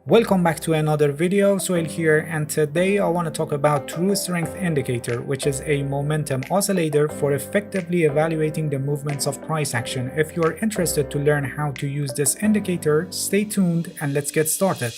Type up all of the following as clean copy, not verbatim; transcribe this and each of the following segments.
Welcome back to another video. Suhail here, and today I want to talk about True Strength Indicator, which is a momentum oscillator for effectively evaluating the movements of price action. If you are interested to learn how to use this indicator, stay tuned and let's get started.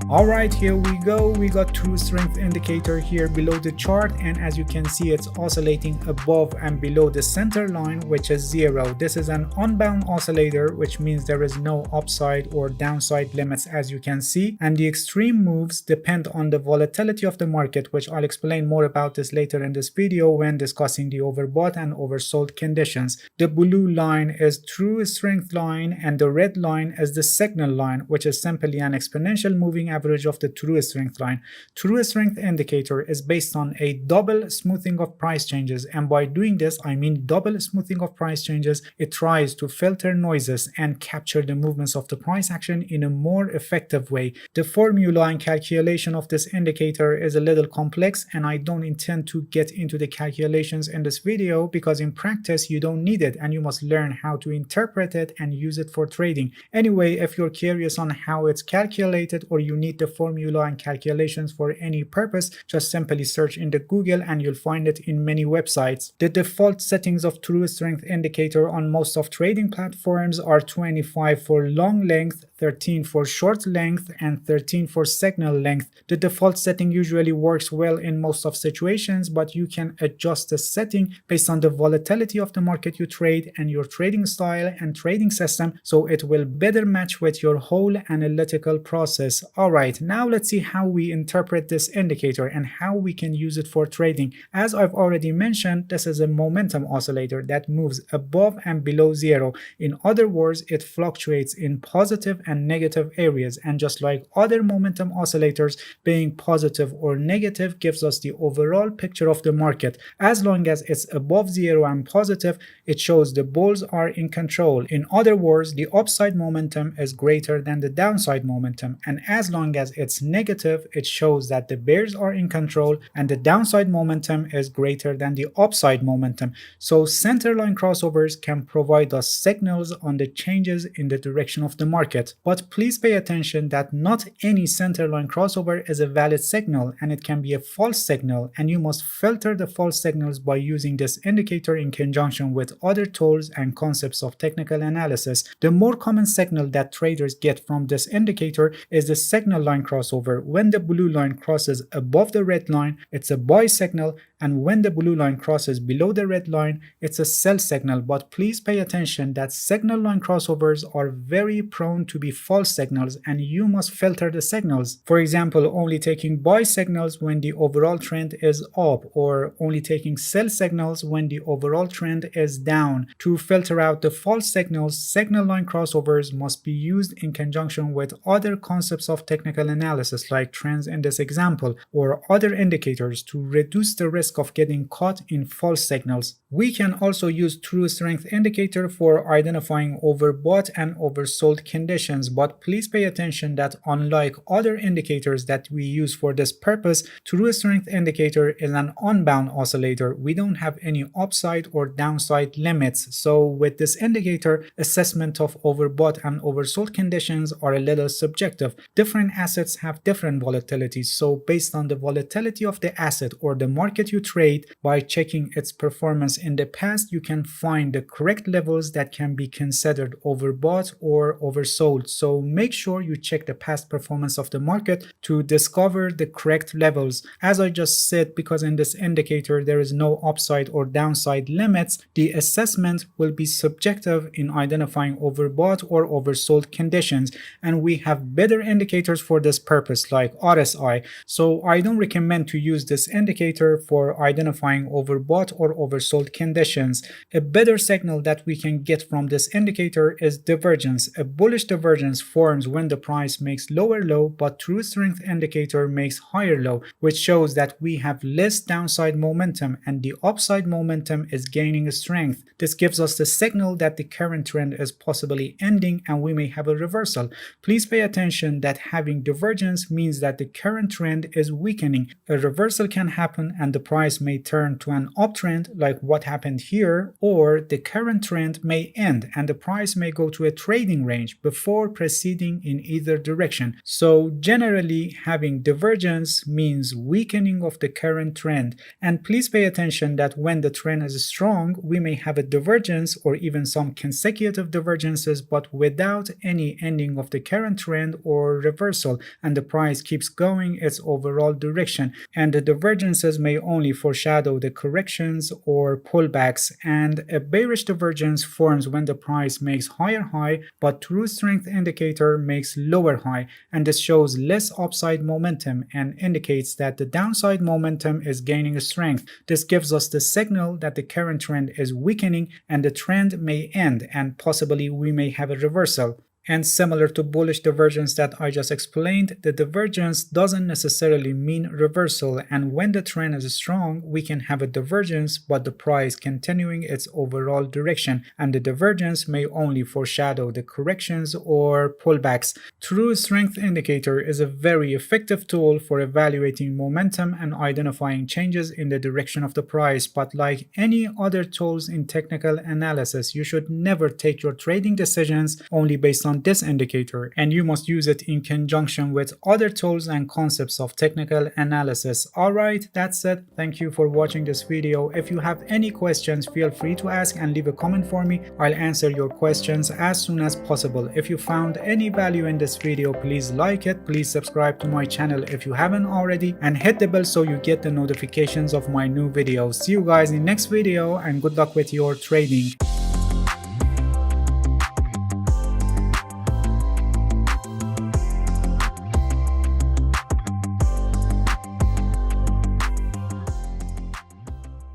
Alright, here we go. We got True Strength Indicator here below the chart, and as you can see, it's oscillating above and below the center line, which is 0. This is an unbound oscillator, which means there is no upside or downside limits, as you can see, and the extreme moves depend on the volatility of the market, which I'll explain more about this later in this video when discussing the overbought and oversold conditions. The blue line is True Strength line and the red line is the signal line, which is simply an exponential moving average of the True Strength line. True Strength Indicator is based on a double smoothing of price changes, and by doing this I mean double smoothing of price changes. It tries to filter noises and capture the movements of the price action in a more effective way. The formula and calculation of this indicator is a little complex, and I don't intend to get into the calculations in this video because in practice you don't need it and you must learn how to interpret it and use it for trading. Anyway, if you're curious on how it's calculated or you need the formula and calculations for any purpose, just simply search in the Google and you'll find it in many websites. The default settings of True Strength Indicator on most of trading platforms are 25 for long length, 13 for short length, and 13 for signal length. The default setting usually works well in most of situations, but you can adjust the setting based on the volatility of the market you trade and your trading style and trading system, so it will better match with your whole analytical process. Alright, now let's see how we interpret this indicator and how we can use it for trading. As I've already mentioned, this is a momentum oscillator that moves above and below 0. In other words, it fluctuates in positive and negative areas, and just like other momentum oscillators, being positive or negative gives us the overall picture of the market. As long as it's above 0 and positive, it shows the bulls are in control. In other words, the upside momentum is greater than the downside momentum, and as long as it's negative, it shows that the bears are in control and the downside momentum is greater than the upside momentum. So centerline crossovers can provide us signals on the changes in the direction of the market. But please pay attention that not any centerline crossover is a valid signal, and it can be a false signal, and you must filter the false signals by using this indicator in conjunction with other tools and concepts of technical analysis. The more common signal that traders get from this indicator is the signal line crossover. When the blue line crosses above the red line, it's a buy signal, and when the blue line crosses below the red line, it's a sell signal. But please pay attention that signal line crossovers are very prone to be false signals, and you must filter the signals. For example, only taking buy signals when the overall trend is up, or only taking sell signals when the overall trend is down. To filter out the false signals, signal line crossovers must be used in conjunction with other concepts of technical analysis like trends in this example, or other indicators to reduce the risk of getting caught in false signals. We can also use True Strength Indicator for identifying overbought and oversold conditions, but please pay attention that unlike other indicators that we use for this purpose, True Strength Indicator is an unbound oscillator. We don't have any upside or downside limits, so with this indicator, assessment of overbought and oversold conditions are a little subjective. Different assets have different volatilities, so based on the volatility of the asset or the market you trade, by checking its performance in the past, you can find the correct levels that can be considered overbought or oversold. So make sure you check the past performance of the market to discover the correct levels. As I just said, because in this indicator there is no upside or downside limits, the assessment will be subjective in identifying overbought or oversold conditions, and we have better indicators for this purpose like RSI. So I don't recommend to use this indicator for identifying overbought or oversold conditions. A better signal that we can get from this indicator is divergence. A bullish divergence forms when the price makes lower low but True Strength Indicator makes higher low, which shows that we have less downside momentum and the upside momentum is gaining strength. This gives us the signal that the current trend is possibly ending and we may have a reversal. Please pay attention that having divergence means that the current trend is weakening. A reversal can happen and the price price may turn to an uptrend like what happened here, or the current trend may end and the price may go to a trading range before proceeding in either direction. So generally, having divergence means weakening of the current trend. And please pay attention that when the trend is strong, we may have a divergence or even some consecutive divergences, but without any ending of the current trend or reversal, and the price keeps going its overall direction. And the divergences may only foreshadow the corrections or pullbacks, and a bearish divergence forms when the price makes higher high but true strength indicator makes lower high, and this shows less upside momentum and indicates that the downside momentum is gaining strength. This gives us the signal that the current trend is weakening and the trend may end, and possibly we may have a reversal. And similar to bullish divergence that I just explained, the divergence doesn't necessarily mean reversal, and when the trend is strong, we can have a divergence but the price continuing its overall direction, and the divergence may only foreshadow the corrections or pullbacks. True strength indicator is a very effective tool for evaluating momentum and identifying changes in the direction of the price, but like any other tools in technical analysis, you should never take your trading decisions only based on this indicator, and you must use it in conjunction with other tools and concepts of technical analysis. Alright, that's it. Thank you for watching this video. If you have any questions, feel free to ask and leave a comment for me. I'll answer your questions as soon as possible. If you found any value in this video, please like it, please subscribe to my channel if you haven't already, and hit the bell so you get the notifications of my new videos. See you guys in the next video, and good luck with your trading.